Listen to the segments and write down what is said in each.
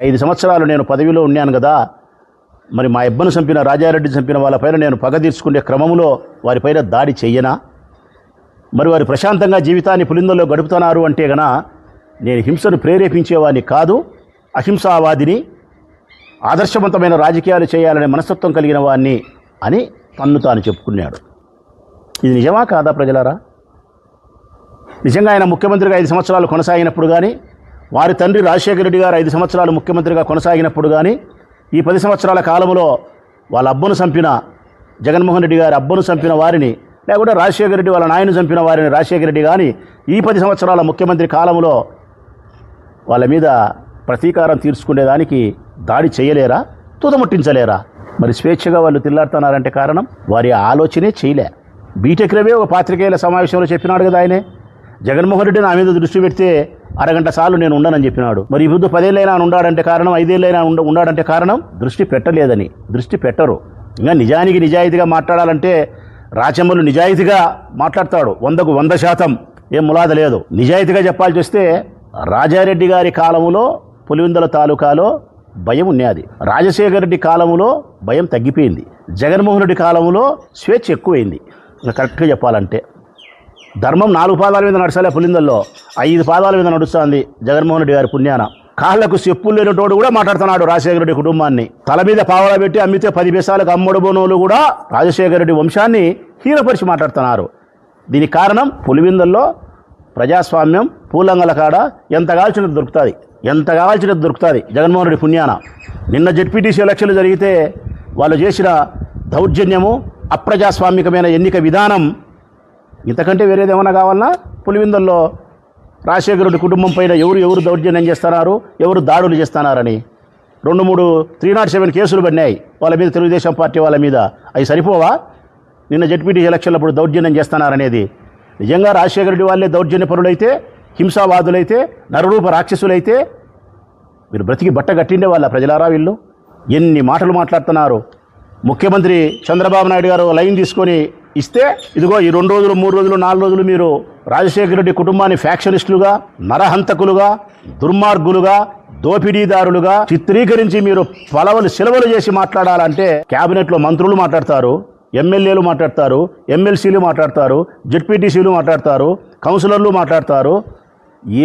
5 సంవత్సరాలు నేను పదవిలో ఉన్నాను కదా, మరి మా అబ్బను చంపిన రాజారెడ్డి చంపిన వాళ్ళపైన నేను పగ తీర్చుకునే క్రమంలో వారిపైన దాడి చెయ్యనా? మరి వారు ప్రశాంతంగా జీవితాన్ని పులిందల్లో గడుపుతున్నారు అంటే గన నేను హింసను ప్రేరేపించేవాడిని కాదు, అహింసావాదిని, ఆదర్శవంతమైన రాజకీయాలు చేయాలనే మనస్తత్వం కలిగిన వాడిని అని తన్ను తాను చెప్పుకున్నాడు. ఇది నిజమా కాదా ప్రజలారా? నిజంగా ఆయన ముఖ్యమంత్రిగా 5 సంవత్సరాలు కొనసాగినప్పుడు కానీ, వారి తండ్రి రాజశేఖర రెడ్డి గారు 5 సంవత్సరాలు ముఖ్యమంత్రిగా కొనసాగినప్పుడు కానీ, ఈ 10 సంవత్సరాల కాలంలో వాళ్ళ అబ్బను చంపిన జగన్మోహన్ రెడ్డి గారి అబ్బను చంపిన వారిని, లేకుంటే రాజశేఖర రెడ్డి వాళ్ళ నాయను చంపిన వారిని రాజశేఖర రెడ్డి కానీ ఈ 10 సంవత్సరాల ముఖ్యమంత్రి కాలంలో వాళ్ళ మీద ప్రతీకారం తీర్చుకునేదానికి దాడి చేయలేరా? తుదముట్టించలేరా? మరి స్వేచ్ఛగా వాళ్ళు తిల్లాడుతున్నారంటే కారణం వారి ఆలోచనే చేయలే. బీటెక్ రవే ఒక పాత్రికేయుల సమావేశంలో చెప్పినాడు కదా, ఆయనే జగన్మోహన్ రెడ్డి నా మీద దృష్టి పెడితే అరగంట సార్లు నేను ఉండనని చెప్పినాడు. మరి ఈ బుద్ధు 10 ఏళ్ళైనా ఉండాడంటే కారణం, 5 ఏళ్ళైనా ఉండాడంటే కారణం దృష్టి పెట్టలేదని. దృష్టి పెట్టరు. ఇంకా నిజానికి నిజాయితీగా మాట్లాడాలంటే రాచమ్మలు నిజాయితీగా మాట్లాడతాడు, 100కు 100% ఏం ములాద లేదు. నిజాయితీగా చెప్పాల్సి వస్తే రాజారెడ్డి గారి కాలంలో పులివెందుల తాలూకాలో భయం ఉన్నది, రాజశేఖర రెడ్డి కాలంలో భయం తగ్గిపోయింది, జగన్మోహన్ రెడ్డి కాలంలో స్వేచ్ఛ ఎక్కువైంది. ఇంకా కరెక్ట్గా చెప్పాలంటే ధర్మం 4 పాదాల మీద నడచాలే, పులిందల్లో 5 పాదాల మీద నడుస్తుంది జగన్మోహన్ రెడ్డి గారి పుణ్యాన. కాళ్లకు చెప్పులు లేనటోడు కూడా మాట్లాడుతున్నాడు రాజశేఖర రెడ్డి కుటుంబాన్ని. తల మీద పావలా పెట్టి అమ్మితే 10 పైసలకు అమ్మడు బోనోలు కూడా రాజశేఖర రెడ్డి వంశాన్ని హీనపరిచి మాట్లాడుతున్నారు. దీనికి కారణం పులివెందుల్లో ప్రజాస్వామ్యం పూలంగల కాడ ఎంత కావాల్సినది దొరుకుతుంది జగన్మోహన్ రెడ్డి పుణ్యాన. నిన్న జెడ్పీటీసీ ఎలక్షన్లు జరిగితే వాళ్ళు చేసిన దౌర్జన్యము, అప్రజాస్వామికమైన ఎన్నిక విధానం, ఇంతకంటే వేరేది ఏమైనా కావాలన్నా? పులివెందుల్లో రాజశేఖర రెడ్డి కుటుంబం పైన ఎవరు దౌర్జన్యం చేస్తున్నారు, ఎవరు దాడులు చేస్తున్నారని 2-3 307 కేసులు పడినాయి వాళ్ళ మీద, తెలుగుదేశం పార్టీ వాళ్ళ మీద. అవి సరిపోవా? నిన్న జెడ్పీటీసీ ఎలక్షన్లప్పుడు దౌర్జన్యం చేస్తున్నారనేది. నిజంగా రాజశేఖర రెడ్డి వాళ్ళే దౌర్జన్య పరులైతే, హింసావాదులైతే, నరరూప రాక్షసులైతే మీరు బ్రతికి బట్ట కట్టిండే వాళ్ళ ప్రజలారా వీళ్ళు? ఎన్ని మాటలు మాట్లాడుతున్నారు. ముఖ్యమంత్రి చంద్రబాబు నాయుడు గారు లైన్ తీసుకొని ఇస్తే ఇదిగో ఈ 2 రోజులు 3 రోజులు 4 రోజులు మీరు రాజశేఖర రెడ్డి కుటుంబాన్ని ఫ్యాక్షనిస్టులుగా, నరహంతకులుగా, దుర్మార్గులుగా, దోపిడీదారులుగా చిత్రీకరించి మీరు సెలవులు చేసి మాట్లాడాలంటే క్యాబినెట్లో మంత్రులు మాట్లాడతారు, ఎమ్మెల్యేలు మాట్లాడతారు, ఎమ్మెల్సీలు మాట్లాడతారు, జెడ్పీటీసీలు మాట్లాడతారు, కౌన్సిలర్లు మాట్లాడతారు,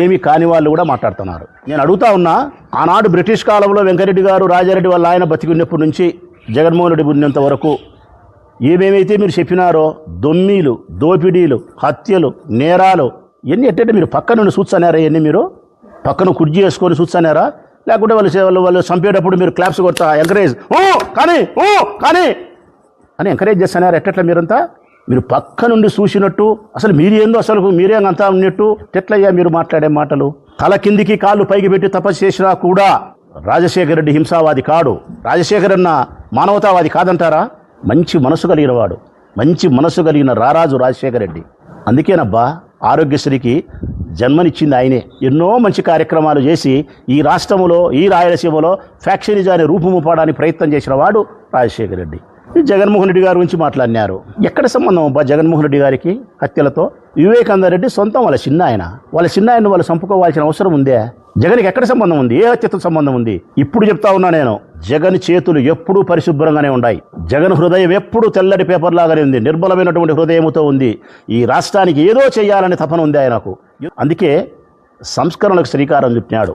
ఏమి కాని వాళ్ళు కూడా మాట్లాడుతున్నారు. నేను అడుగుతా ఉన్నా, ఆనాడు బ్రిటిష్ కాలంలో వెంకరెడ్డి గారు రాజారెడ్డి వాళ్ళ ఆయన బతికున్నప్పటి నుంచి జగన్మోహన్ రెడ్డి ఉన్నంత వరకు ఏమేమైతే మీరు చెప్పినారో దొమ్మీలు, దోపిడీలు, హత్యలు, నేరాలు ఇవన్నీ ఎట్టంటే మీరు పక్క నుండి చూస్తున్నారా? ఇవన్నీ మీరు పక్కన కుర్జీ వేసుకొని చూస్తున్నారా? లేకుంటే వాళ్ళు చంపేటప్పుడు మీరు క్లాప్స్ కొడతా ఎంకరేజ్ కానీ అని ఎంకరేజ్ చేస్తున్నారా? ఎట్లా మీరంతా? మీరు పక్క నుండి చూసినట్టు అసలు మీరేందో, అసలు మీరేంతా ఉన్నట్టు ఎట్లయ్యా మీరు మాట్లాడే మాటలు? తల కిందికి కాళ్ళు పైకి పెట్టి తపస్సు చేసినా కూడా రాజశేఖర రెడ్డి హింసావాది కాడు, రాజశేఖర అన్న మానవతావాది కాదంటారా? మంచి మనసు కలిగిన వాడు, మంచి మనసు కలిగిన రారాజు రాజశేఖర రెడ్డి. అందుకేనబ్బా ఆరోగ్యశ్రీకి జన్మనిచ్చింది ఆయనే. ఎన్నో మంచి కార్యక్రమాలు చేసి ఈ రాష్ట్రంలో, ఈ రాయలసీమలో ఫ్యాక్షనిజాన్ని రూపుముపడానికి ప్రయత్నం చేసిన వాడు రాజశేఖర రెడ్డి. జగన్మోహన్ రెడ్డి గారి గురించి మాట్లాడినారు. ఎక్కడ సంబంధం అబ్బా జగన్మోహన్ రెడ్డి గారికి హత్యలతో? వివేకానంద రెడ్డి సొంతం వాళ్ళ చిన్న ఆయన వాళ్ళు చంపుకోవాల్సిన అవసరం ఉందే? జగన్కి ఎక్కడ సంబంధం ఉంది? ఏ హత్యతో సంబంధం ఉంది? ఇప్పుడు చెప్తా ఉన్నా నేను, జగన్ చేతులు ఎప్పుడూ పరిశుభ్రంగానే ఉన్నాయి, జగన్ హృదయం ఎప్పుడూ తెల్లటి పేపర్ లాగానే ఉంది, నిర్మలమైనటువంటి హృదయంతో ఉంది. ఈ రాష్ట్రానికి ఏదో చేయాలనే తపన ఉంది ఆయనకు. అందుకే సంస్కరణలకు శ్రీకారం చుట్టినాడు.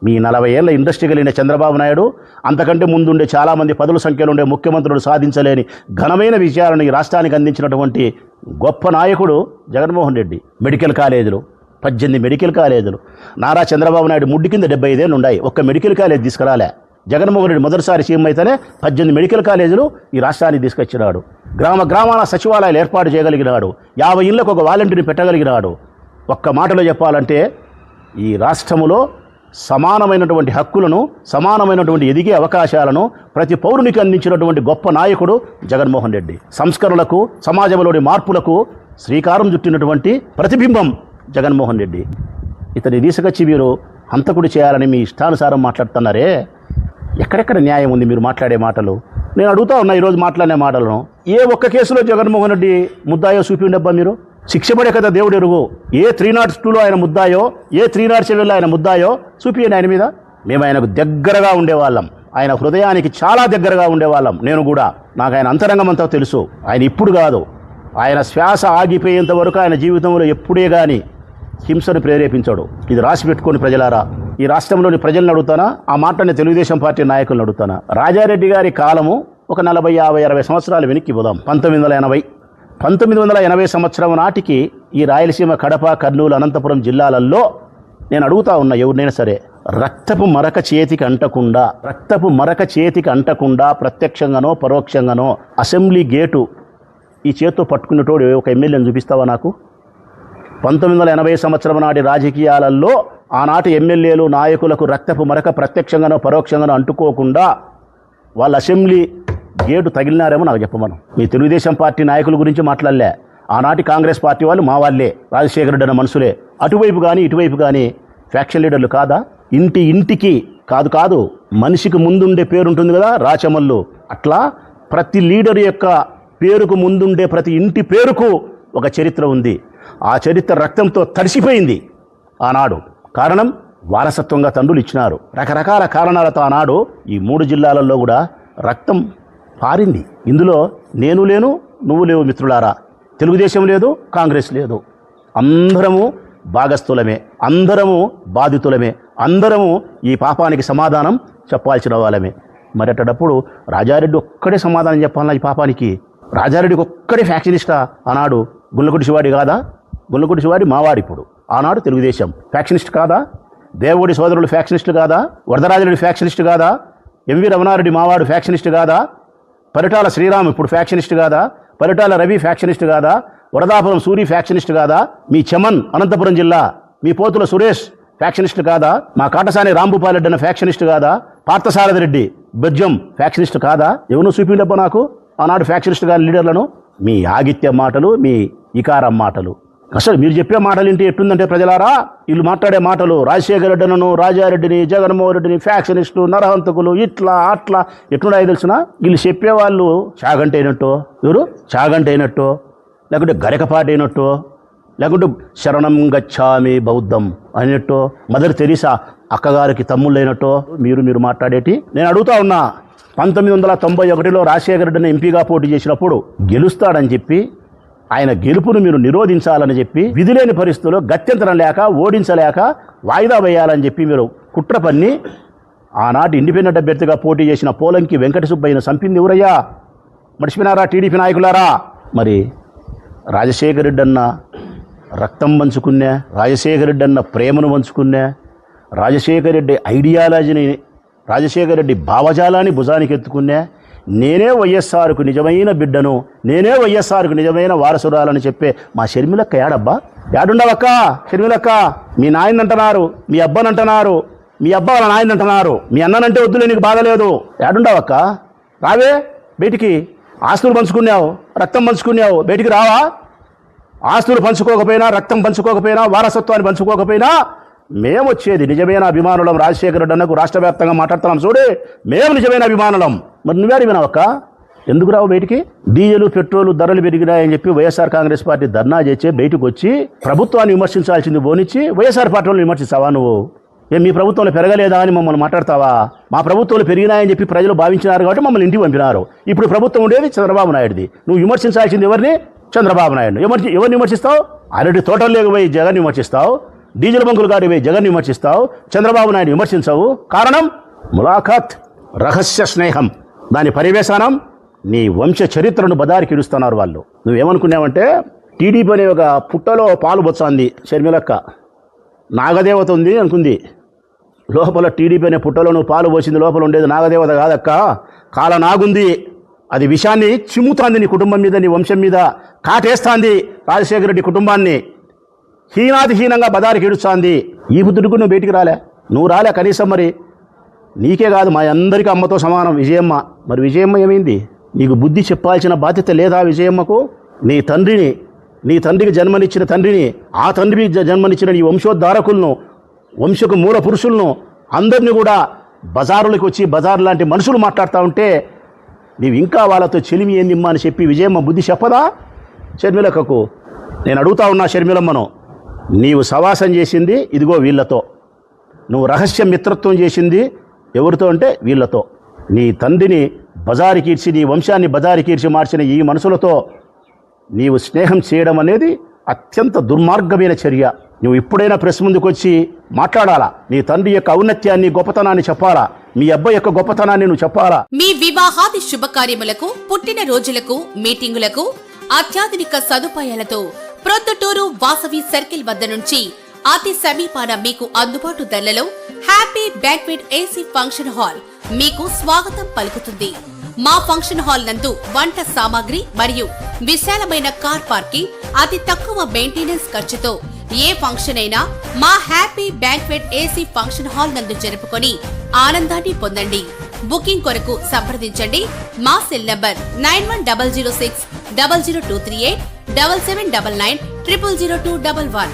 మీ 40 ఏళ్ల ఇండస్ట్రీ కలిగిన చంద్రబాబు నాయుడు, అంతకంటే ముందుండే చాలామంది పదుల సంఖ్యలో ఉండే ముఖ్యమంత్రులు సాధించలేని ఘనమైన విజయాలను ఈ రాష్ట్రానికి అందించినటువంటి గొప్ప నాయకుడు జగన్మోహన్ రెడ్డి. మెడికల్ కాలేజీలు, 18 మెడికల్ కాలేజీలు. నారా చంద్రబాబు నాయుడు ముడ్డి కింద 75 ఏళ్ళు ఉన్నాయి, ఒక్క మెడికల్ కాలేజ్ తీసుకురాలే. జగన్మోహన్ రెడ్డి మొదటిసారి సీఎం అయితేనే 18 మెడికల్ కాలేజీలు ఈ రాష్ట్రానికి తీసుకొచ్చినాడు. గ్రామాల సచివాలయాలు ఏర్పాటు చేయగలిగినాడు. 50 ఇళ్లకు ఒక వాలంటీర్ని పెట్టగలిగినాడు. ఒక్క మాటలో చెప్పాలంటే ఈ రాష్ట్రములో సమానమైనటువంటి హక్కులను, సమానమైనటువంటి ఎదిగే అవకాశాలను ప్రతి పౌరునికి అందించినటువంటి గొప్ప నాయకుడు జగన్మోహన్ రెడ్డి. సంస్కరణలకు, సమాజంలోని మార్పులకు శ్రీకారం చుట్టినటువంటి ప్రతిబింబం జగన్మోహన్ రెడ్డి. ఇతని తీసుకొచ్చి మీరు హంతకుడు చేయాలని మీ ఇష్టానుసారం మాట్లాడుతున్నారే, ఎక్కడెక్కడ న్యాయం ఉంది మీరు మాట్లాడే మాటలు? నేను అడుగుతా ఉన్నా ఈరోజు మాట్లాడే మాటలను. ఏ ఒక్క కేసులో జగన్మోహన్ రెడ్డి ముద్దాయో చూపిండబ్బా మీరు? శిక్ష పడే కదా దేవుడు ఎరుగు. ఏ 302లో ఆయన ముద్దాయో, ఏ 307లో ఆయన ముద్దాయో చూపియండి ఆయన మీద. మేము ఆయనకు దగ్గరగా ఉండేవాళ్ళం, ఆయన హృదయానికి చాలా దగ్గరగా ఉండేవాళ్ళం. నేను కూడా, నాకు ఆయన అంతరంగం అంతా తెలుసు. ఆయన ఇప్పుడు కాదు, ఆయన శ్వాస ఆగిపోయేంత వరకు ఆయన జీవితంలో ఎప్పుడే కానీ హింసను ప్రేరేపించాడు. ఇది రాసి పెట్టుకోండి ప్రజలారా. ఈ రాష్ట్రంలోని ప్రజలను అడుగుతానా, ఆ మాటని తెలుగుదేశం పార్టీ నాయకులను అడుగుతానా. రాజారెడ్డి గారి కాలము ఒక 40, 50, 60 సంవత్సరాలు వెనక్కి పోదాం. 1980 సంవత్సరం నాటికి ఈ రాయలసీమ, కడప, కర్నూలు, అనంతపురం జిల్లాలలో నేను అడుగుతా ఉన్నా ఎవరినైనా సరే, రక్తపు మరక చేతికి అంటకుండా ప్రత్యక్షంగానో పరోక్షంగానో అసెంబ్లీ గేటు ఈ చేత్తో పట్టుకున్నటోడు ఒక ఎమ్మెల్యేని చూపిస్తావా నాకు? 1980 సంవత్సరం నాటి రాజకీయాలలో ఆనాటి ఎమ్మెల్యేలు, నాయకులకు రక్తపు మరక ప్రత్యక్షంగానో పరోక్షంగానో అంటుకోకుండా వాళ్ళ అసెంబ్లీ గేటు తగిలినారేమో నాకు చెప్పమను. మీ తెలుగుదేశం పార్టీ నాయకుల గురించి మాట్లాడలే. ఆనాటి కాంగ్రెస్ పార్టీ వాళ్ళు మా వాళ్ళే, రాజశేఖర రెడ్డి అన్న మనుషులే. అటువైపు కానీ ఇటువైపు కానీ ఫ్యాక్షన్ లీడర్లు కాదా? ఇంటికి కాదు మనిషికి ముందుండే పేరుంటుంది కదా, రాచమల్లు. అట్లా ప్రతి లీడర్ యొక్క పేరుకు ముందుండే ప్రతి ఇంటి పేరుకు ఒక చరిత్ర ఉంది. ఆ చరిత్ర రక్తంతో తడిసిపోయింది ఆనాడు. కారణం వారసత్వంగా తండ్రులు ఇచ్చినారు. రకరకాల కారణాలతో ఆనాడు ఈ 3 జిల్లాలలో కూడా రక్తం పారింది. ఇందులో నేను లేను, నువ్వు లేవు మిత్రులారా. తెలుగుదేశం లేదు, కాంగ్రెస్ లేదు. అందరము భాగస్థులమే, అందరము బాధితులమే, అందరము ఈ పాపానికి సమాధానం చెప్పాల్సిన వాళ్ళమే. మరి అట్టడప్పుడు రాజారెడ్డి ఒక్కడే సమాధానం చెప్పాలన్నా ఈ పాపానికి? రాజారెడ్డికి ఒక్కడే ఫ్యాక్షనిస్టా? ఆనాడు గుల్లకుడి శివాడి కాదా? గుల్లకుడి శివాడి మావాడు. ఇప్పుడు ఆనాడు తెలుగుదేశం ఫ్యాక్షనిస్ట్ కాదా? దేవగుడి సోదరులు ఫ్యాక్షనిస్టులు కాదా? వరదరాజరెడ్డి ఫ్యాక్షనిస్ట్ కాదా? ఎంవి రమణారెడ్డి మావాడు ఫ్యాక్షనిస్ట్ కాదా? పరిటాల శ్రీరామ్ ఇప్పుడు ఫ్యాక్షనిస్ట్ కాదా? పరిటాల రవి ఫ్యాక్షనిస్ట్ కాదా? వరదాపురం సూరి ఫ్యాక్షనిస్ట్ కాదా? మీ చమన్ అనంతపురం జిల్లా మీ పోతుల సురేష్ ఫ్యాక్షనిస్ట్ కాదా? మా కాటసాని రాంభూపాలరెడ్డి అన్న ఫ్యాక్షనిస్ట్ కాదా? పార్థసారథి రెడ్డి బెజ్జం ఫ్యాక్షనిస్ట్ కాదా? ఎవరు చూపిండబ్బ నాకు ఆనాడు ఫ్యాక్షనిస్ట్ గారి లీడర్లను? మీ ఆగిత్య మాటలు, మీ ఇకారం మాటలు, అసలు మీరు చెప్పే మాటలు ఏంటి ఎట్టుందంటే ప్రజలారా, వీళ్ళు మాట్లాడే మాటలు రాజశేఖర రెడ్డిను, రాజారెడ్డిని, జగన్మోహన్ రెడ్డిని ఫ్యాక్షనిస్టులు, నరహంతకులు, ఇట్లా అట్లా ఎట్లున్నాయో తెలిసిన? వీళ్ళు చెప్పేవాళ్ళు చాగంటి అయినట్టు, ఎవరు చాగంటి అయినట్టు, లేకుంటే గరికపాటి అయినట్టు, లేకుంటే శరణం గచ్చామి బౌద్ధం అయినట్టు, మదర్ తెరీసా అక్కగారికి తమ్ముళ్ళైనట్టు మీరు మాట్లాడేటి. నేను అడుగుతా ఉన్నా, 1991లో రాజశేఖర రెడ్డిని ఎంపీగా పోటీ చేసినప్పుడు గెలుస్తాడని చెప్పి ఆయన గెలుపును మీరు నిరోధించాలని చెప్పి విధిలేని పరిస్థితుల్లో గత్యంతరం లేక, ఓడించలేక వాయిదా వేయాలని చెప్పి మీరు కుట్ర పన్ని ఆనాటి ఇండిపెండెంట్ అభ్యర్థిగా పోటీ చేసిన పోలంకి వెంకట సుబ్బయ్యను చంపింది ఎవరయ్యా? మర్చిపోయినారా టీడీపీ నాయకులారా? మరి రాజశేఖర రెడ్డి అన్న రక్తం పంచుకున్నా, రాజశేఖర రెడ్డి అన్న ప్రేమను పంచుకున్నా, రాజశేఖర రెడ్డి ఐడియాలజీని, రాజశేఖర రెడ్డి భావజాలాన్ని భుజానికి ఎత్తుకున్నా, నేనే వైఎస్ఆర్కు నిజమైన బిడ్డను, నేనే వైఎస్ఆర్కు నిజమైన వారసురాలని చెప్పే మా షర్మిలక్క ఏడబ్బా? ఏడుండవక్క షర్మిలక్క? మీ నాయన అంటున్నారు, మీ అబ్బనంటున్నారు, మీ అబ్బా వాళ్ళ నాయన అంటున్నారు, మీ అన్ననంటే వద్దులే నీకు బాధలేదు. ఏడుండవక్క? రావే బయటికి. ఆస్తులు పంచుకున్నావు, రక్తం పంచుకున్నావు, బయటికి రావా? ఆస్తులు పంచుకోకపోయినా, రక్తం పంచుకోకపోయినా, వారసత్వాన్ని పంచుకోకపోయినా మేము వచ్చేది నిజమైన అభిమానులం. రాజశేఖర రెడ్డి అన్నకు రాష్ట్ర వ్యాప్తంగా మాట్లాడుతున్నాం చూడే, మేము నిజమైన అభిమానులం. మరి నువ్వే అడిగినావక్క? ఎందుకు రావు బయటికి? డీజిల్, పెట్రోల్ ధరలు పెరిగినాయని చెప్పి వైఎస్ఆర్ కాంగ్రెస్ పార్టీ ధర్నా చేసి బయటకు వచ్చి ప్రభుత్వాన్ని విమర్శించాల్సింది పోనిచ్చి వైఎస్ఆర్ పార్టీలను విమర్శిస్తావా నువ్వు? మీ ప్రభుత్వంలో పెరగలేదా అని మమ్మల్ని మాట్లాడతావా? మా ప్రభుత్వంలో పెరిగినాయని చెప్పి ప్రజలు భావించినారు కాబట్టి మమ్మల్ని ఇంటికి పంపినారు. ఇప్పుడు ప్రభుత్వం ఉండేది చంద్రబాబు నాయుడుది. నువ్వు విమర్శించాల్సింది ఎవరిని? చంద్రబాబు నాయుడు. ఎవరిని విమర్శిస్తావు? అరటి తోటల్లోకి పోయి జగన్ విమర్శిస్తావు, డీజిల్ బంకులు కాడి పోయి జగన్ విమర్శిస్తావు, చంద్రబాబు నాయుడు విమర్శించవు. కారణం ములాఖాత్, రహస్య స్నేహం, దాని పర్యవేశానం నీ వంశ చరిత్రను బదారికి ఇడుస్తున్నారు వాళ్ళు. నువ్వేమనుకున్నావంటే టీడీపీ అనే ఒక పుట్టలో పాలు బొచ్చాంది షర్మిలక్క, నాగదేవత ఉంది అనుకుంది. లోపల టీడీపీ అనే పుట్టలో నువ్వు పాలు పోసింది, లోపల ఉండేది నాగదేవత కాదక్క, కాలనాగుంది. అది విషాన్ని చిమ్ముతాంది నీ కుటుంబం మీద, నీ వంశం మీద కాటేస్తాంది. రాజశేఖర రెడ్డి కుటుంబాన్ని హీనాతిహీనంగా బదారికి ఇడుస్తాంది. ఈ బుద్ధుడికి నువ్వు బయటికి రాలే, నువ్వు రాలే కనీసం. మరి నీకే కాదు మా అందరికీ అమ్మతో సమానం విజయమ్మ. మరి విజయమ్మ ఏమైంది? నీకు బుద్ధి చెప్పాల్సిన బాధ్యత లేదా విజయమ్మకు? నీ తండ్రికి జన్మనిచ్చిన తండ్రిని, ఆ తండ్రికి జన్మనిచ్చిన నీ వంశోద్ధారకులను, వంశకు మూల పురుషులను అందరినీ కూడా బజారులకు వచ్చి బజారు లాంటి మనుషులు మాట్లాడుతూ ఉంటే నీవు ఇంకా వాళ్ళతో చెలిమి ఏందిమ్మా అని చెప్పి విజయమ్మ బుద్ధి చెప్పదా షర్మిలక్కకు? నేను అడుగుతా ఉన్నా షర్మిలమ్మను, నీవు సవాసం చేసింది ఇదిగో వీళ్ళతో, నువ్వు రహస్య మిత్రత్వం చేసింది ఎవరితో అంటే వీళ్ళతో. నీ తండ్రిని బజారుకీడ్చి, నీ వంశాన్ని బజారుకీడ్చి మార్చిన ఈ మనుషులతో నీవు స్నేహం చేయడం అనేది అత్యంత దుర్మార్గమైన చర్య. నువ్వు ఇప్పుడైనా ప్రెస్ ముందుకు వచ్చి మాట్లాడాలా, నీ తండ్రి యొక్క ఔన్నత్యాన్ని, గొప్పతనాన్ని చెప్పాలా, మీ అబ్బాయి యొక్క గొప్పతనాన్ని నువ్వు చెప్పాలా. మీ వివాహాది శుభకార్యములకు, పుట్టిన రోజులకు, మీటింగులకు అత్యాధునిక సదుపాయాలతో ప్రొద్దుటూరు వాసవి సర్కిల్ వద్ద నుంచి అతి సమీపాన మీకు అందుబాటు ధరలలో happy banquet AC function hall మీకు స్వాగతం పలుకుతుంది. మా ఫంక్షన్ హాల్ నందు వంట సామాగ్రి మరియు విశాలమైన కార్ పార్కింగ్, అతి తక్కువ మెయింటెనెన్స్ ఖర్చుతో ఏ ఫంక్షన్ అయినా మా happy banquet AC function hall నందు జరుపుకొని ఆనందాన్ని పొందండి. బుకింగ్ కొరకు సంప్రదించండి. మా సెల్ నంబర్ 9100600238 7799 000211.